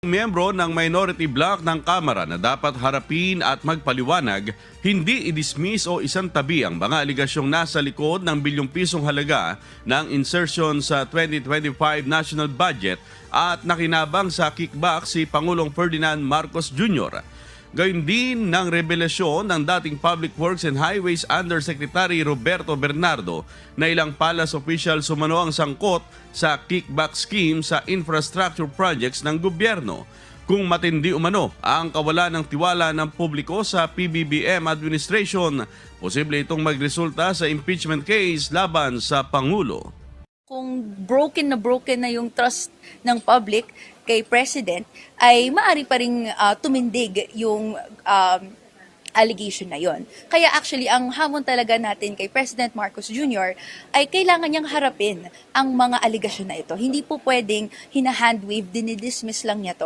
Miyembro ng minority bloc ng Kamara na dapat harapin at magpaliwanag, hindi i-dismiss o isang tabi ang mga aligasyong nasa likod ng bilyong pisong halaga ng insertion sa 2025 national budget at nakinabang sa kickback si Pangulong Ferdinand Marcos Jr. Gayun din ng revelasyon ng dating Public Works and Highways Undersecretary Roberto Bernardo na ilang palace official sumano ang sangkot sa kickback scheme sa infrastructure projects ng gobyerno. Kung matindi umano ang kawalan ng tiwala ng publiko sa PBBM administration, posible itong magresulta sa impeachment case laban sa Pangulo. Kung broken na yung trust ng public kay President, ay maaari pa ring tumindig yung allegation na yon. Kaya actually, ang hamon talaga natin kay President Marcos Jr. ay kailangan niyang harapin ang mga allegation na ito. Hindi po pwedeng hina-handwave, dinidismiss lang niya to.